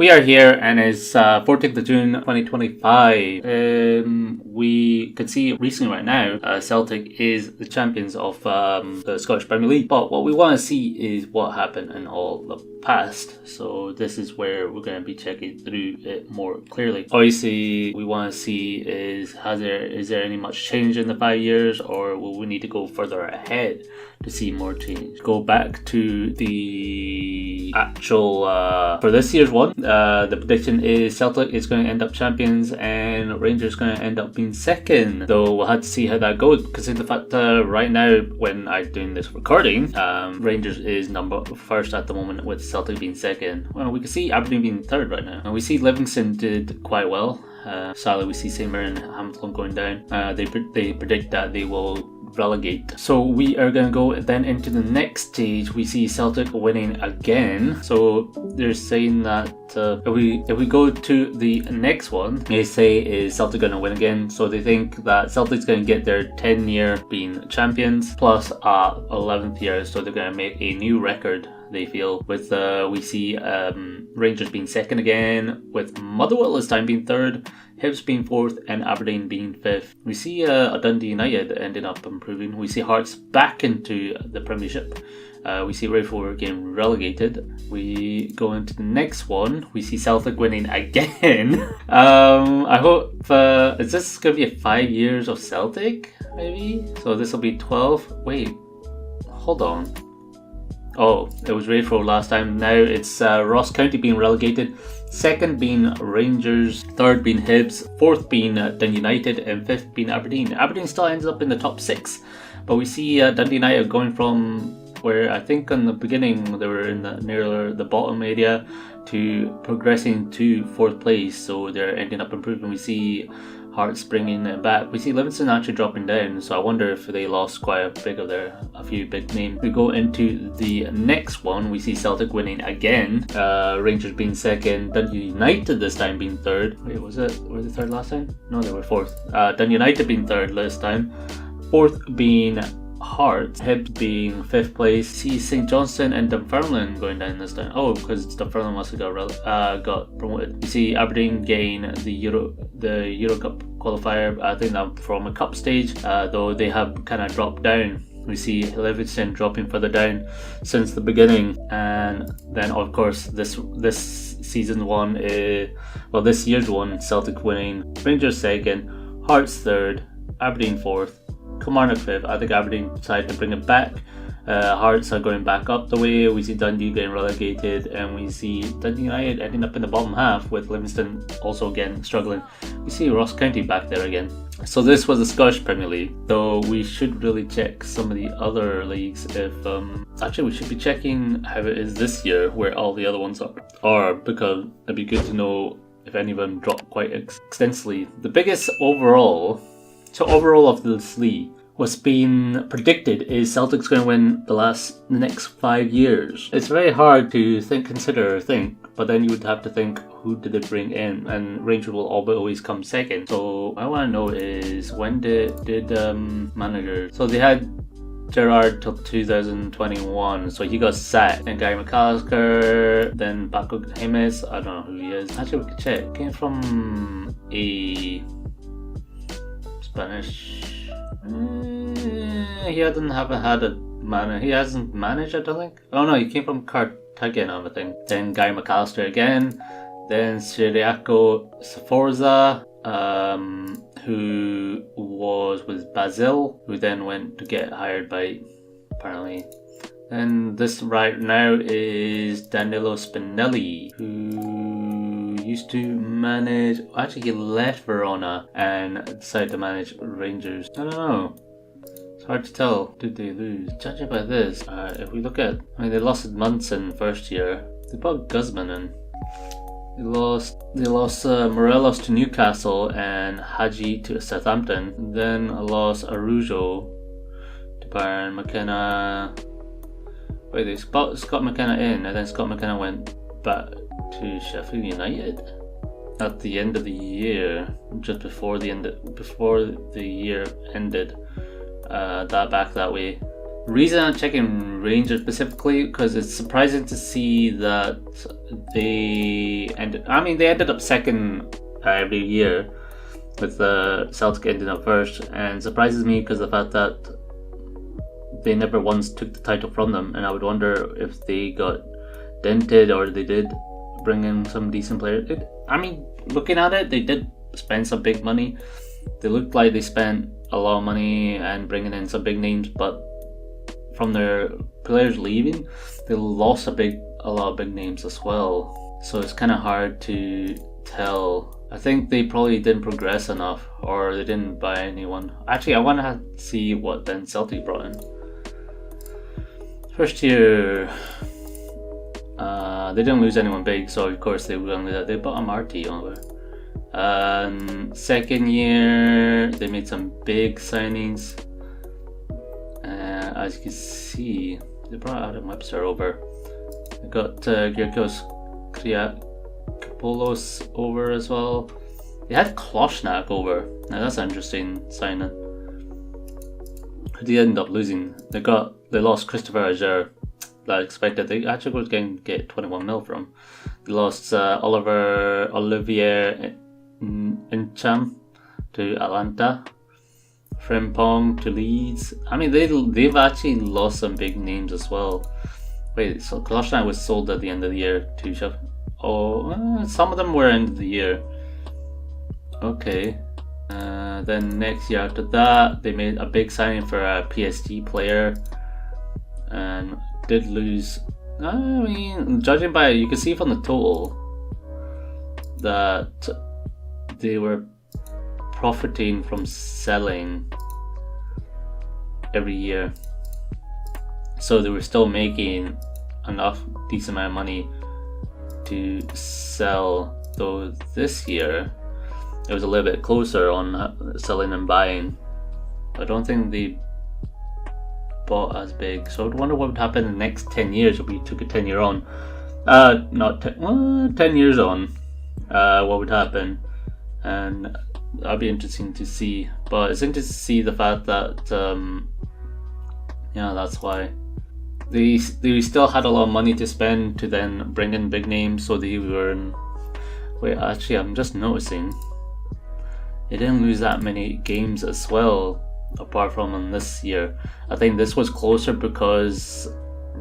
We are here and it's 14th of June 2025. We could see recently right now, Celtic is the champions of the Scottish Premier League. But what we want to see is what happened in all the past. So this is where we're going to be checking through it more clearly. Obviously, we want to see is there any much change in the 5 years, or will we need to go further ahead to see more change? Go back to the actual for this year's one. The prediction is Celtic is going to end up champions and Rangers going to end up being second. Though we'll have to see how that goes, because in the fact right now when I'm doing this recording, Rangers is number first at the moment with Celtic being second. Well, we can see Aberdeen being third right now, and we see Livingston did quite well. Sadly, we see St Mirren and Hamilton going down. They predict that they will relegate. So we are going to go then into the next stage. We see Celtic winning again. So they're saying that if we go to the next one, they say is Celtic going to win again. So they think that Celtic's going to get their 10th year being champions plus 11th year. So they're going to make a new record, they feel, with we see Rangers being second again, with Motherwell this time being third, Hibs being fourth, and Aberdeen being fifth. We see Dundee United ending up improving. We see Hearts back into the Premiership. We see Rayford getting relegated. We go into the next one. We see Celtic winning again. I hope is this going to be 5 years of Celtic? Maybe. So this will be 12. Wait, hold on. Oh, it was Rayford last time. Now it's Ross County being relegated. Second being Rangers, third being Hibs, fourth being Dundee United, and fifth being Aberdeen. Aberdeen still ends up in the top 6, but we see Dundee United going from where I think in the beginning they were in near the bottom area to progressing to 4th place, so they're ending up improving. We see Hearts bringing it back. We see Livingston actually dropping down, so I wonder if they lost quite a few big names. We go into the next one. We see Celtic winning again, Rangers being second, Dundee United this time being third. Wait, were they third last time? No, they were fourth. Dundee United being third this time, fourth being Hearts, Hibs being 5th place. See St Johnstone and Dunfermline going down this time. Oh, because Dunfermline must have got promoted. You see Aberdeen gain the Euro Cup qualifier. I think that from a cup stage, though they have kind of dropped down. We see Livingston dropping further down since the beginning, and then of course this season one, this year's one, Celtic winning, Rangers second, Hearts third, Aberdeen fourth, Kilmarnock 5th. I think Aberdeen decided to bring it back. Hearts are going back up the way. We see Dundee getting relegated, and we see Dundee United ending up in the bottom half, with Livingston also again struggling. We see Ross County back there again. So this was the Scottish Premier League, though we should really check some of the other leagues. If actually we should be checking how it is this year, where all the other ones are, because it'd be good to know if any of them dropped quite extensively. The biggest overall of this league, what's been predicted is Celtic's going to win the next 5 years. It's very hard to consider, but then you would have to think, who did they bring in? And Rangers will always come second. So what I want to know is, when did managers? So they had Gerrard till 2021, so he got sacked. And Gary McAllister, then Paco Jimenez, I don't know who he is. Actually, we could check. Came from a Spanish. He hasn't had a manager. He hasn't managed, I don't think. Oh no, he came from Cartagena, I think. Then Guy McAllister again. Then Ciriaco Sforza, who was with Basel, who then went to get hired by, apparently. And this right now is Danilo Spinelli, who used to manage. Actually, he left Verona and decided to manage Rangers. I don't know. It's hard to tell. Did they lose? Judging by this, if we look at, they lost Munson first year. They brought Guzman in. They lost Morelos to Newcastle and Hadji to Southampton. Then lost Arujo to Bayern. McKenna. Wait, they got Scott McKenna in, and then Scott McKenna went back to Sheffield United at the end of the year, just before the year ended. Back that way. The reason I'm checking Rangers specifically, because it's surprising to see that they ended up second every year, with the Celtic ending up first, and surprises me because of the fact that they never once took the title from them, and I would wonder if they got dented or they did bring in some decent players. Looking at it, they did spend some big money. They looked like they spent a lot of money and bringing in some big names, but from their players leaving, they lost a lot of big names as well. So it's kind of hard to tell. I think they probably didn't progress enough, or they didn't buy anyone. Actually, I want to see what then Celtic brought in. First year, they didn't lose anyone big, so of course they wouldn't do that. They bought a Marty over. Second year, they made some big signings. As you can see, they brought Adam Webster over. They got Gyriakos Kriakopoulos over as well. They had Kloshnak over. Now that's an interesting signing. Who did they end up losing? They lost Christopher Ager. That I expected. They actually were going to get 21 mil from. They lost Olivier Incham to Atlanta. Frimpong to Leeds. They've actually lost some big names as well. Wait, so Kloshnak was sold at the end of the year to Sheffield. Some of them were end of the year. Okay. Then next year after that, they made a big signing for a PSG player, and did lose. Judging by, you can see from the total that they were profiting from selling every year, so they were still making enough decent amount of money to sell. Though this year it was a little bit closer on selling and buying. I don't think they bought as big, so I'd wonder what would happen in the next 10 years if we took a 10 year on. 10 years on, what would happen, and that'd be interesting to see. But it's interesting to see the fact that that's why they still had a lot of money to spend to then bring in big names, so they were in. Wait, actually, I'm just noticing they didn't lose that many games as well, apart from in this year. I think this was closer because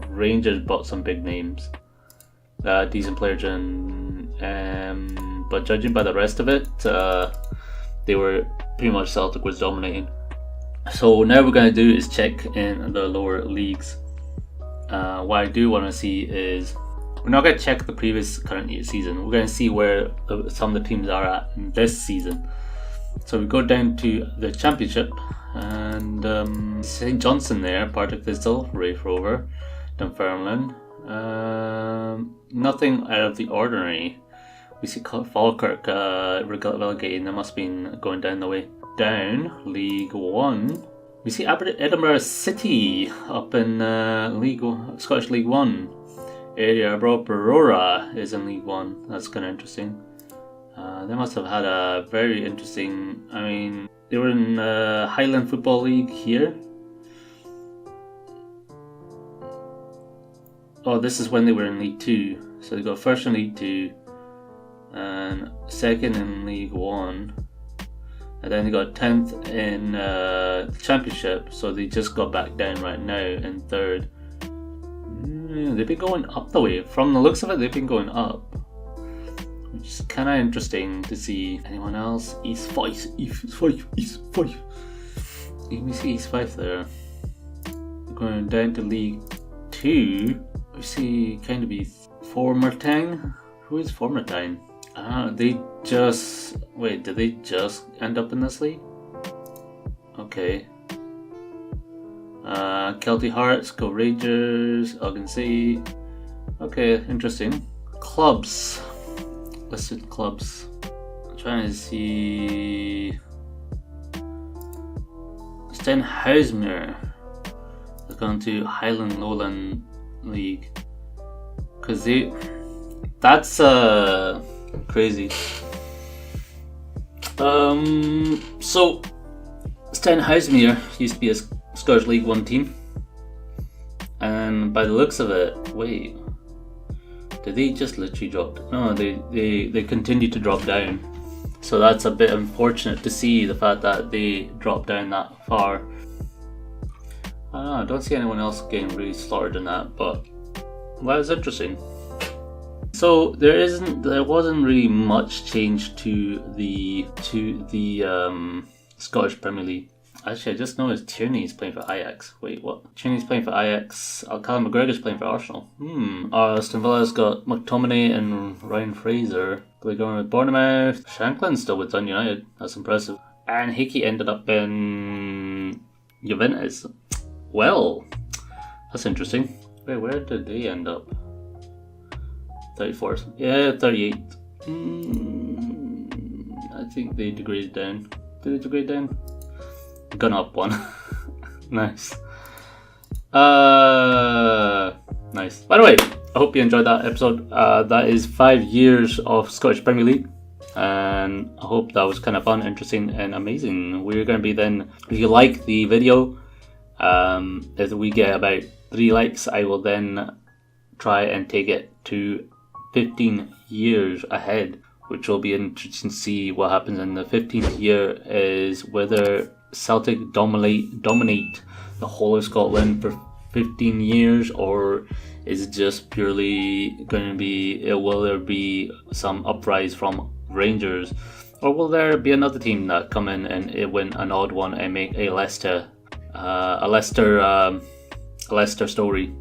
Rangers bought some big names, decent players, but judging by the rest of it, they were pretty much Celtic was dominating. So now we're going to do is check in the lower leagues. What I do want to see is, we're not going to check the previous current year season. We're going to see where some of the teams are at in this season. So we go down to the Championship, and St Johnstone there, Partick Thistle, Raith Rover, Dunfermline. Nothing out of the ordinary. We see Falkirk relegating. That must have been going down the way. Down League One, we see Edinburgh City up in Scottish League One. Area Barora is in League One. That's kind of interesting. They must have had a very interesting. They were in Highland Football League here. Oh, this is when they were in League Two. So they got first in League Two, and second in League One, and then they got 10th in the Championship. So they just got back down right now in third. They've been going up the way. From the looks of it, they've been going up, which is kind of interesting to see. Anyone else? East Fife. You can see East Fife there. Going down to League 2, we see kind of be Formartine. Who is Formartine? Did they just end up in this league? Okay. Kelty Hearts, Go Rangers, Ogden City. Okay, interesting. Clubs. Listed clubs. I'm trying to see. Stenhousemuir has gone to Highland Lowland League. Because that's crazy. So Stenhousemuir used to be a Scottish League One team, and And by the looks of it, wait, did they just literally drop? No, they continue to drop down. So that's a bit unfortunate to see, the fact that they dropped down that far. I don't know, I don't see anyone else getting really slaughtered in that, but that was interesting. So there wasn't really much change to the Scottish Premier League. Actually, I just noticed Tierney's playing for Ajax. Wait, what? Tierney's playing for Ajax. Callum McGregor's playing for Arsenal. Aston Villa's got McTominay and Ryan Fraser. They're going with Bournemouth. Shanklin's still with Dundee United. That's impressive. And Hickey ended up in Juventus. Well, that's interesting. Wait, where did they end up? 34th. Yeah, 38. I think they degraded down. Did they degrade down? Gone up one. Nice. Nice. By the way, I hope you enjoyed that episode. That is 5 years of Scottish Premier League. And I hope that was kind of fun, interesting, and amazing. We're going to be then, if you like the video, if we get about 3 likes, I will then try and take it to 15 years ahead, which will be interesting to see what happens in the 15th year, is whether Celtic dominate the whole of Scotland for 15 years, or is it just purely going to be, will there be some uprise from Rangers, or will there be another team that come in and win an odd one and make a Leicester story?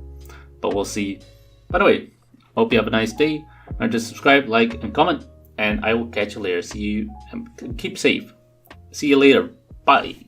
But we'll see. By the way, hope you have a nice day. Remember to subscribe, like, and comment, and I will catch you later. See you, and keep safe. See you later. Bye.